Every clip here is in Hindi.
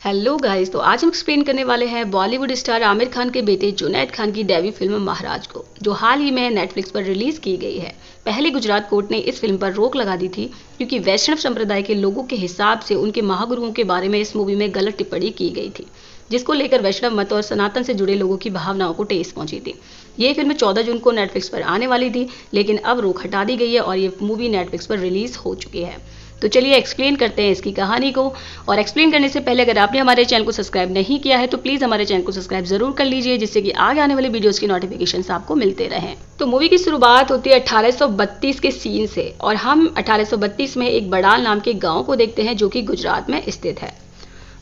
हेलो गाइस, तो आज हम एक्सप्लेन करने वाले हैं बॉलीवुड स्टार आमिर खान के बेटे जुनैद खान की डेब्यू फिल्म महाराज को, जो हाल ही में नेटफ्लिक्स पर रिलीज की गई है। पहले गुजरात कोर्ट ने इस फिल्म पर रोक लगा दी थी क्योंकि वैष्णव संप्रदाय के लोगों के हिसाब से उनके महागुरुओं के बारे में इस मूवी में गलत टिप्पणी की गई थी, जिसको लेकर वैष्णव मत और सनातन से जुड़े लोगों की भावनाओं को ठेस पहुंची थी। ये फिल्म 14 जून को नेटफ्लिक्स पर आने वाली थी, लेकिन अब रोक हटा दी गई है और ये मूवी नेटफ्लिक्स पर रिलीज हो चुकी है। तो चलिए एक्सप्लेन करते हैं इसकी कहानी को। और एक्सप्लेन करने से पहले अगर आपने हमारे चैनल को सब्सक्राइब नहीं किया है तो प्लीज हमारे चैनल को सब्सक्राइब जरूर कर लीजिए, जिससे कि आगे आने वाली वीडियोस की नोटिफिकेशंस आपको मिलते रहें। तो मूवी की शुरुआत होती है 1832 के सीन से, और हम 1832 में एक बड़ाल नाम के गाँव को देखते हैं जो कि गुजरात में स्थित है।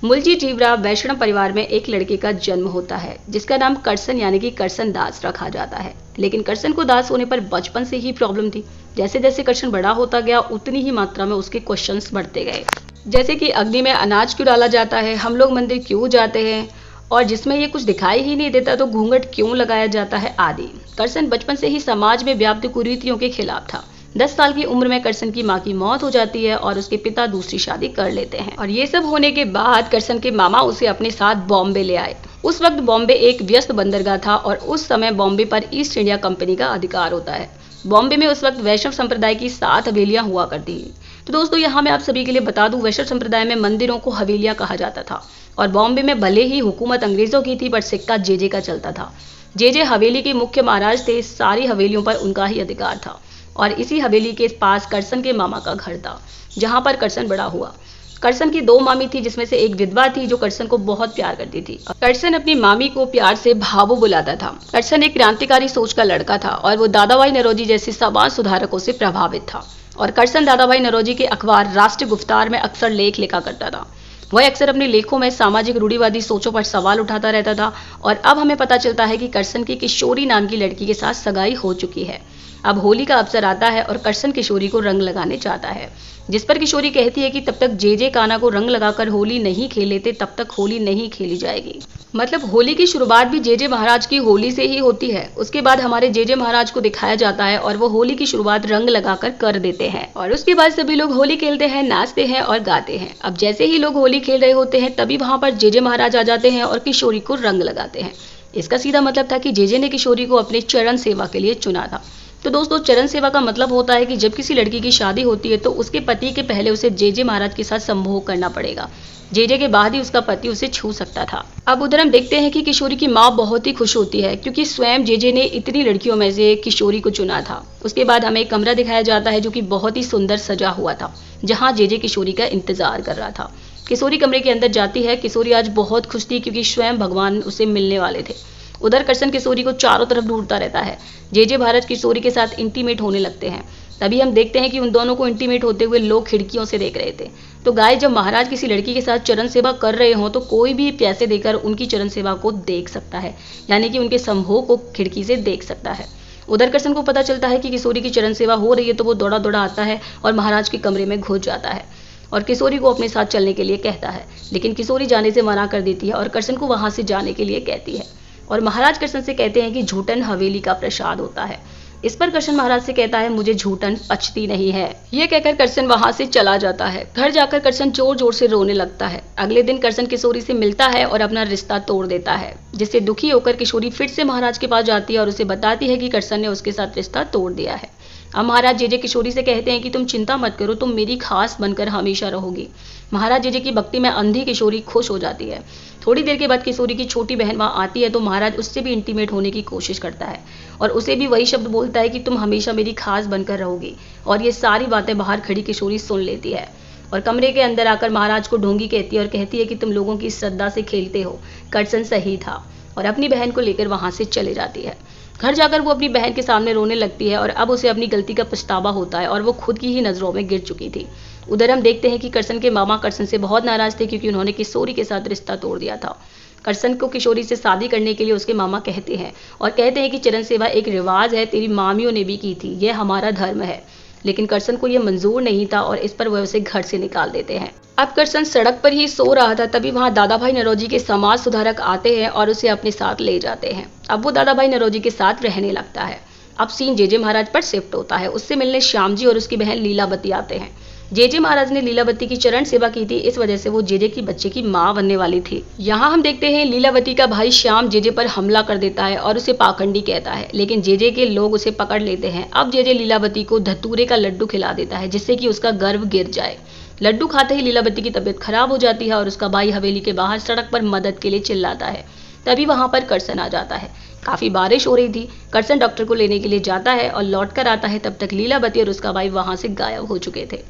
मुलजी जीवराव वैष्णव परिवार में एक लड़के का जन्म होता है जिसका नाम करसन यानी कि करसन दास रखा जाता है। लेकिन करसन को दास होने पर बचपन से ही प्रॉब्लम थी। जैसे जैसे करसन बड़ा होता गया उतनी ही मात्रा में उसके क्वेश्चंस बढ़ते गए, जैसे कि अग्नि में अनाज क्यों डाला जाता है, हम लोग मंदिर क्यों जाते हैं, और जिसमें ये कुछ दिखाई ही नहीं देता तो घूंघट क्यों लगाया जाता है आदि। करसन बचपन से ही समाज में व्याप्त कुरीतियों के खिलाफ था। 10 साल की उम्र में करसन की माँ की मौत हो जाती है और उसके पिता दूसरी शादी कर लेते हैं। और ये सब होने के बाद करसन के मामा उसे अपने साथ बॉम्बे ले आए। उस वक्त बॉम्बे एक व्यस्त बंदरगाह था और उस समय बॉम्बे पर ईस्ट इंडिया कंपनी का अधिकार होता है। बॉम्बे में उस वक्त वैष्णव संप्रदाय की 7 हवेलियां हुआ करती थी। तो दोस्तों यहाँ मैं आप सभी के लिए बता दूं, वैष्णव संप्रदाय में मंदिरों को हवेलियां कहा जाता था। और बॉम्बे में भले ही हुकूमत अंग्रेजों की थी, पर सिक्का जेजे का चलता था। जेजे हवेली के मुख्य महाराज थे, सारी हवेलियों पर उनका ही अधिकार था। और इसी हवेली के पास करसन के मामा का घर था, जहां पर करसन बड़ा हुआ। करसन की 2 मामी थी, जिसमें से एक विधवा थी जो करसन को बहुत प्यार करती थी। करसन अपनी मामी को प्यार से भाभू बुलाता था। करसन एक क्रांतिकारी सोच का लड़का था और वो दादाभाई नौरोजी जैसे समाज सुधारकों से प्रभावित था। और करसन दादाभाई नौरोजी के अखबार राष्ट्रीय गुफ्तार में अक्सर लेख लिखा करता था। वह अक्सर अपने लेखों में सामाजिक रूढ़िवादी सोचों पर सवाल उठाता रहता था। और अब हमें पता चलता है कि करसन की किशोरी नाम की लड़की के साथ सगाई हो चुकी है। अब होली का अवसर आता है और करसन किशोरी को रंग लगाने चाहता है, जिस पर किशोरी कहती है कि तब तक जेजे काना को रंग लगाकर होली नहीं खेल लेते तब तक होली नहीं खेली जाएगी। मतलब होली की शुरुआत भी जेजे महाराज की होली से ही होती है। उसके बाद हमारे जेजे महाराज को दिखाया जाता है और वो होली की शुरुआत रंग लगाकर कर देते हैं। और उसके बाद सभी लोग होली खेलते हैं, नाचते हैं और गाते हैं। अब जैसे ही लोग होली खेल रहे होते हैं तभी वहां पर जेजे महाराज आ जाते हैं और किशोरी को रंग लगाते हैं। इसका सीधा मतलब था कि जेजे ने किशोरी को अपने चरण सेवा के लिए चुना था। तो दोस्तों, चरण सेवा का मतलब होता है कि जब किसी लड़की की शादी होती है तो उसके पति के पहले उसे जेजे महाराज के साथ संभोग करना पड़ेगा। जेजे के बाद ही उसका पति उसे छू सकता था। अब उधर हम देखते हैं कि किशोरी की माँ बहुत ही खुश होती है क्योंकि स्वयं जेजे ने इतनी लड़कियों में से किशोरी को चुना था। उसके बाद हमें एक कमरा दिखाया जाता है जो कि बहुत ही सुंदर सजा हुआ था, जहाँ जेजे किशोरी का इंतजार कर रहा था। किशोरी कमरे के अंदर जाती है। किशोरी आज बहुत खुश थी क्योंकि स्वयं भगवान उसे मिलने वाले थे। उधर करसन किशोरी को चारों तरफ ढूंढता रहता है। जेजे महाराज किशोरी के साथ इंटीमेट होने लगते हैं। तभी हम देखते हैं कि उन दोनों को इंटीमेट होते हुए लोग खिड़कियों से देख रहे थे। तो गाइस, जब महाराज किसी लड़की के साथ चरण सेवा कर रहे हो तो कोई भी पैसे देकर उनकी चरण सेवा को देख सकता है, यानी कि उनके संभोग को खिड़की से देख सकता है। उधर करसन को पता चलता है कि किशोरी की चरण सेवा हो रही है तो वो दौड़ा दौड़ा आता है और महाराज के कमरे में घुस जाता है और किशोरी को अपने साथ चलने के लिए कहता है। लेकिन किशोरी जाने से मना कर देती है और करसन को वहां से जाने के लिए कहती है। और महाराज करसन से कहते हैं कि झूठन हवेली का प्रसाद होता है। इस पर करसन महाराज से कहता है, मुझे झूठन पचती नहीं है। यह कहकर करसन वहां से चला जाता है। घर जाकर करसन जोर जोर से रोने लगता है। अगले दिन करसन किशोरी से मिलता है और अपना रिश्ता तोड़ देता है, जिससे दुखी होकर किशोरी फिर से महाराज के पास जाती है और उसे बताती है कि करसन ने उसके साथ रिश्ता तोड़ दिया है। अब महाराज जेजे किशोरी से कहते हैं कि तुम चिंता मत करो, तुम मेरी खास बनकर हमेशा रहोगी। महाराज जेजे की भक्ति में अंधी किशोरी खुश हो जाती है। थोड़ी देर के बाद किशोरी की छोटी बहन वहां आती है तो महाराज उससे भी इंटीमेट होने की कोशिश करता है और उसे भी वही शब्द बोलता है कि तुम हमेशा मेरी खास बनकर रहोगी। और ये सारी बातें बाहर खड़ी किशोरी सुन लेती है और कमरे के अंदर आकर महाराज को ढोंगी कहती है और कहती है कि तुम लोगों की श्रद्धा से खेलते हो, करसन सही था। और अपनी बहन को लेकर वहां से चले जाती है। घर जाकर वो अपनी बहन के सामने रोने लगती है और अब उसे अपनी गलती का पछतावा होता है और वो खुद की ही नजरों में गिर चुकी थी। उधर हम देखते हैं कि करसन के मामा करसन से बहुत नाराज थे क्योंकि उन्होंने किशोरी के साथ रिश्ता तोड़ दिया था। करसन को किशोरी से शादी करने के लिए उसके मामा कहते हैं और कहते हैं कि चरण सेवा एक रिवाज है, तेरी मामियों ने भी की थी, यह हमारा धर्म है। लेकिन करसन को यह मंजूर नहीं था और इस पर वह उसे घर से निकाल देते हैं। अब करसन सड़क पर ही सो रहा था, तभी वहां दादाभाई नौरोजी के समाज सुधारक आते हैं और उसे अपने साथ ले जाते हैं। अब वो दादाभाई नौरोजी के साथ रहने लगता है। अब सीन जेजे महाराज पर शिफ्ट होता है। उससे मिलने श्याम जी और उसकी बहन लीलावती आते हैं। जेजे महाराज ने लीलावती की चरण सेवा की थी, इस वजह से वो जेजे की बच्चे की माँ बनने वाली थी। यहाँ हम देखते हैं लीलावती का भाई श्याम जेजे पर हमला कर देता है और उसे पाखंडी कहता है, लेकिन जेजे के लोग उसे पकड़ लेते हैं। अब जेजे लीलावती को धतूरे का लड्डू खिला देता है जिससे कि उसका गर्व गिर जाए। लड्डू खाते ही लीलावती की तबीयत खराब हो जाती है और उसका भाई हवेली के बाहर सड़क पर मदद के लिए चिल्लाता है। तभी वहां पर करसन आ जाता है। काफी बारिश हो रही थी। करसन डॉक्टर को लेने के लिए जाता है और लौट कर आता है, तब तक लीलावती और उसका भाई वहां से गायब हो चुके थे।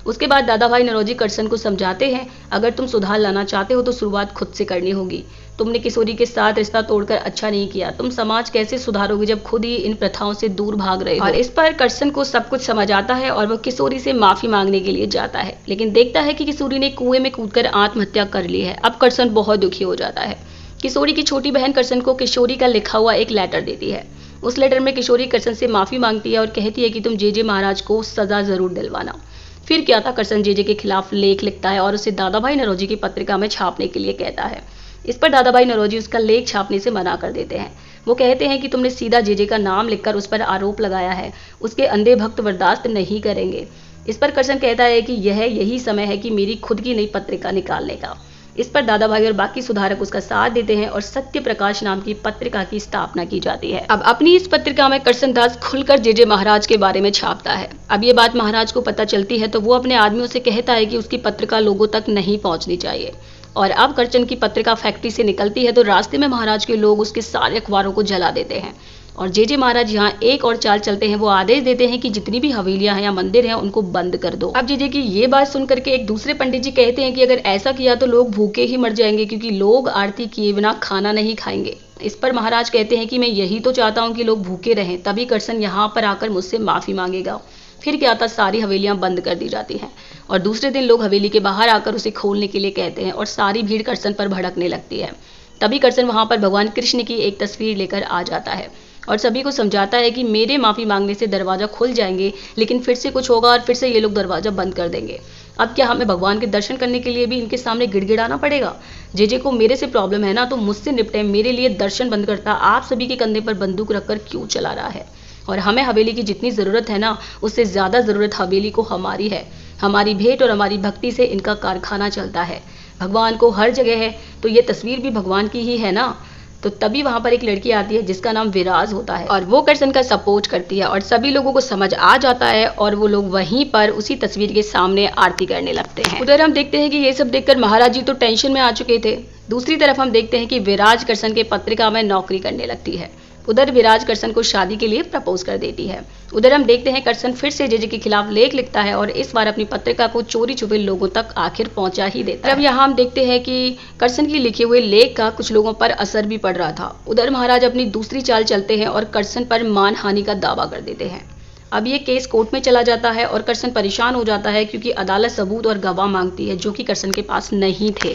उसके बाद दादा भाई नौरोजी करसन को समझाते हैं, अगर तुम सुधार लाना चाहते हो तो शुरुआत खुद से करनी होगी। तुमने किशोरी के साथ रिश्ता तोड़कर अच्छा नहीं किया। तुम समाज कैसे सुधारोगे जब खुद ही इन प्रथाओं से दूर भाग रहे हो। और इस पर करसन को सब कुछ समझ आता है और वह किशोरी से माफी मांगने के लिए जाता है, लेकिन देखता है कि किशोरी ने कुएं में कूदकर आत्महत्या कर ली है। अब करसन बहुत दुखी हो जाता है। किशोरी की छोटी बहन करसन को किशोरी का लिखा हुआ एक लेटर देती है। उस लेटर में किशोरी करसन से माफी मांगती है और कहती है कि तुम जेजे महाराज को सजा जरूर दिलवाना। फिर क्या था, करसन जेजे के खिलाफ लेख लिखता है और उसे दादा भाई नौरोजी की पत्रिका में छापने के लिए कहता है। इस पर दादा भाई नौरोजी उसका लेख छापने से मना कर देते हैं। वो कहते हैं कि तुमने सीधा जेजे का नाम लिखकर उस पर आरोप लगाया है, उसके अंधे भक्त बर्दाश्त नहीं करेंगे। इस पर करसन कहता है कि यही समय है कि मेरी खुद की नई पत्रिका निकालने का। इस पर दादा भाई और बाकी सुधारक उसका साथ देते हैं और सत्य प्रकाश नाम की पत्रिका की स्थापना की जाती है। अब अपनी इस पत्रिका में करसन दास खुलकर जेजे महाराज के बारे में छापता है। अब ये बात महाराज को पता चलती है तो वो अपने आदमियों से कहता है कि उसकी पत्रिका लोगों तक नहीं पहुंचनी चाहिए। और अब करसन की पत्रिका फैक्ट्री से निकलती है तो रास्ते में महाराज के लोग उसके सारे अखबारों को जला देते हैं। और जेजे महाराज यहाँ एक और चाल चलते हैं। वो आदेश देते हैं कि जितनी भी हवेलियां हैं या मंदिर हैं उनको बंद कर दो। अब जेजे की ये बात सुनकर के एक दूसरे पंडित जी कहते हैं कि अगर ऐसा किया तो लोग भूखे ही मर जाएंगे, क्योंकि लोग आरती किए बिना खाना नहीं खाएंगे। इस पर महाराज कहते हैं कि मैं यही तो चाहता हूँ कि लोग भूखे रहें। तभी करसन यहाँ पर आकर मुझसे माफी मांगेगा। फिर क्या था, सारी हवेलियां बंद कर दी जाती हैं और दूसरे दिन लोग हवेली के बाहर आकर उसे खोलने के लिए कहते हैं और सारी भीड़ करसन पर भड़कने लगती है। तभी करसन वहां पर भगवान कृष्ण की एक तस्वीर लेकर आ जाता है और सभी को समझाता है कि मेरे माफी मांगने से दरवाजा खुल जाएंगे, लेकिन फिर से कुछ होगा और फिर से ये लोग दरवाजा बंद कर देंगे। अब क्या हमें भगवान के दर्शन करने के लिए भी इनके सामने गिड़गिड़ाना पड़ेगा? जेजे को मेरे से प्रॉब्लम है ना, तो मुझसे निपटे। मेरे लिए दर्शन बंद करता आप सभी के कंधे पर बंदूक रखकर क्यों चला रहा है? और हमें हवेली की जितनी जरूरत है ना, उससे ज्यादा जरूरत हवेली को हमारी है। हमारी भेंट और हमारी भक्ति से इनका कारखाना चलता है। भगवान को हर जगह है तो ये तस्वीर भी भगवान की ही है ना। तो तभी वहां पर एक लड़की आती है जिसका नाम विराज होता है और वो करसन का सपोर्ट करती है और सभी लोगों को समझ आ जाता है और वो लोग वहीं पर उसी तस्वीर के सामने आरती करने लगते हैं। उधर हम देखते हैं कि ये सब देखकर महाराज जी तो टेंशन में आ चुके थे। दूसरी तरफ हम देखते हैं कि विराज करसन के पत्रिका में नौकरी करने लगती है। उधर विराज करसन को शादी के लिए प्रपोज कर देती है। उधर हम देखते हैं करसन फिर से जेजे के खिलाफ लेख लिखता है और इस बार अपनी पत्रिका को चोरी छुपे लोगों तक आखिर पहुंचा ही देता है। अब यहाँ हम देखते हैं कि करसन की लिखे हुए लेख का कुछ लोगों पर असर भी पड़ रहा था। उधर महाराज अपनी दूसरी चाल चलते हैं और करसन पर मानहानि का दावा कर देते हैं। अब ये केस कोर्ट में चला जाता है और करसन परेशान हो जाता है क्योंकि अदालत सबूत और गवाह मांगती है जो कि करसन के पास नहीं थे।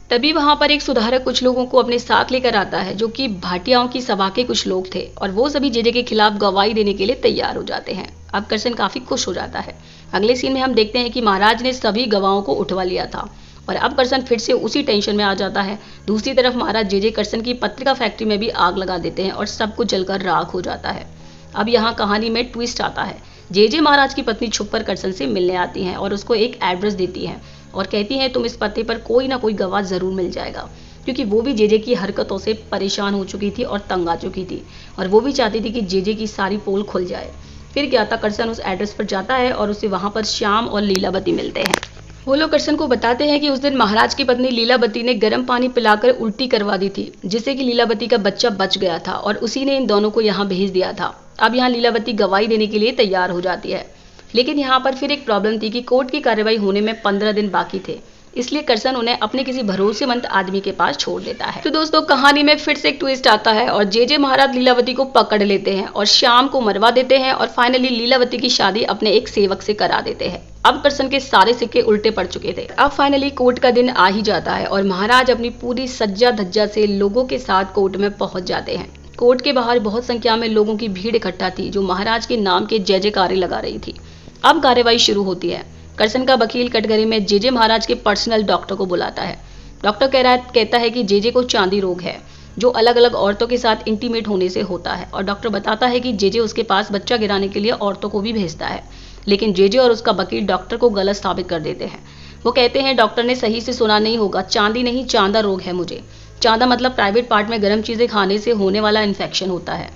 तभी वहां पर एक सुधारक कुछ लोगों को अपने साथ लेकर आता है जो कि भाटियाओं की सभा के कुछ लोग थे और वो सभी जेजे के खिलाफ गवाही देने के लिए तैयार हो जाते हैं। अब करसन काफी खुश हो जाता है। अगले सीन में हम देखते हैं कि महाराज ने सभी गवाहों को उठवा लिया था और अब करसन फिर से उसी टेंशन में आ जाता है। दूसरी तरफ महाराज जेजे करसन की पत्रिका फैक्ट्री में भी आग लगा देते हैं और सब कुछ जलकर राख हो जाता है। अब यहाँ कहानी में ट्विस्ट आता है। जेजे महाराज की पत्नी छुपकर करसन से मिलने आती हैं और उसको एक एड्रेस देती हैं और कहती हैं तुम इस पते पर कोई ना कोई गवाह जरूर मिल जाएगा, क्योंकि वो भी जेजे की हरकतों से परेशान हो चुकी थी और तंग आ चुकी थी और वो भी चाहती थी कि जेजे की सारी पोल खुल जाए। फिर क्या था, करसन उस एड्रेस पर जाता है और उसे वहां पर श्याम और लीलावती मिलते हैं। वो लोग करसन को बताते हैं कि उस दिन महाराज की पत्नी लीलावती ने गर्म पानी पिलाकर उल्टी करवा दी थी, जिससे कि लीलावती का बच्चा बच गया था और उसी ने इन दोनों को यहाँ भेज दिया था। अब यहाँ लीलावती गवाही देने के लिए तैयार हो जाती है, लेकिन यहाँ पर फिर एक प्रॉब्लम थी कि कोर्ट की कार्रवाई होने में 15 दिन बाकी थे, इसलिए करसन उन्हें अपने किसी भरोसेमंद आदमी के पास छोड़ देता है। तो दोस्तों कहानी में फिर से एक ट्विस्ट आता है और जेजे महाराज लीलावती को पकड़ लेते हैं और श्याम को मरवा देते हैं और फाइनली लीलावती की शादी अपने एक सेवक से करा देते हैं। अब करसन के सारे सिक्के उल्टे पड़ चुके थे। अब फाइनली कोर्ट का दिन आ ही जाता है और महाराज अपनी पूरी सज्जा धज्जा से लोगों के साथ कोर्ट में पहुंच जाते हैं। कोर्ट के बाहर बहुत संख्या में लोगों की भीड़ इकट्ठा थी जो महाराज के नाम के जय जयकारे लगा रही थी। अब कार्यवाही शुरू होती है। करसन का वकील कटघरे में जेजे महाराज के पर्सनल डॉक्टर को बुलाता है। डॉक्टर कहता है कि जेजे को चांदी रोग है जो अलग अलग औरतों के साथ इंटीमेट होने से होता है और डॉक्टर बताता है कि जेजे उसके पास बच्चा गिराने के लिए औरतों को भी भेजता है। लेकिन जेजे और उसका वकील डॉक्टर को गलत साबित कर देते हैं। वो कहते हैं डॉक्टर ने सही से सुना नहीं होगा, चांदी नहीं चांदा रोग है मुझे। चांदा मतलब प्राइवेट पार्ट में गर्म चीजें खाने से होने वाला इन्फेक्शन होता है।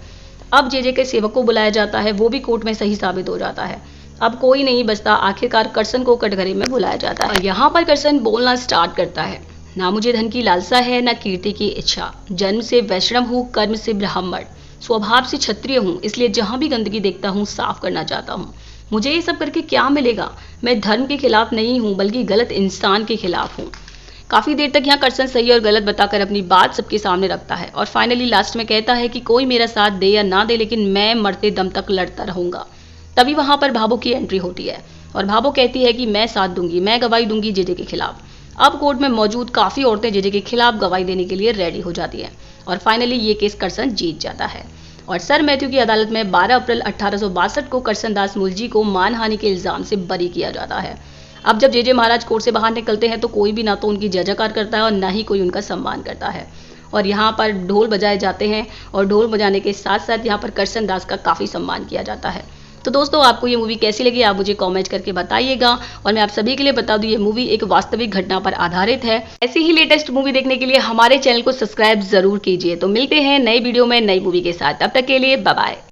अब जेजे के सेवक को बुलाया जाता है, वो भी कोर्ट में सही साबित हो जाता है। अब कोई नहीं बचता, आखिरकार करसन को कटघरे में बुलाया जाता है। यहाँ पर करसन बोलना स्टार्ट करता है, ना मुझे धन की लालसा है, ना कीर्ति की इच्छा। जन्म से वैष्णव हूँ, कर्म से ब्राह्मण, स्वभाव से क्षत्रिय हूँ, इसलिए जहां भी गंदगी देखता हूँ साफ करना चाहता हूँ। मुझे ये सब करके क्या मिलेगा? मैं धर्म के खिलाफ नहीं हूँ, बल्कि गलत इंसान के खिलाफ हूँ। काफी देर तक यहाँ करसन सही और गलत बताकर अपनी बात सबके सामने रखता है और फाइनली लास्ट में कहता है कि कोई मेरा साथ दे या ना दे, लेकिन मैं मरते दम तक लड़ता रहूंगा। तभी वहां पर भाबो की एंट्री होती है और भाबो कहती है कि मैं साथ दूंगी, मैं गवाही दूंगी जेजे के खिलाफ। अब कोर्ट में मौजूद काफी औरतें जेजे के खिलाफ गवाही देने के लिए रेडी हो जाती हैं और फाइनली ये केस करसन जीत जाता है और सर मैथ्यू की अदालत में 12 अप्रैल 1862 को करसन दास मुलजी को मानहानि के इल्जाम से बरी किया जाता है। अब जब जेजे महाराज कोर्ट से बाहर निकलते हैं तो कोई भी ना तो उनकी जय जयकार करता है और ना ही कोई उनका सम्मान करता है और यहाँ पर ढोल बजाए जाते हैं और ढोल बजाने के साथ साथ यहाँ पर करसन दास का काफी सम्मान किया जाता है। तो दोस्तों आपको ये मूवी कैसी लगी आप मुझे कमेंट करके बताइएगा और मैं आप सभी के लिए बता दूं ये मूवी एक वास्तविक घटना पर आधारित है। ऐसी ही लेटेस्ट मूवी देखने के लिए हमारे चैनल को सब्सक्राइब जरूर कीजिए। तो मिलते हैं नई वीडियो में नई मूवी के साथ, तब तक के लिए बाय बाय।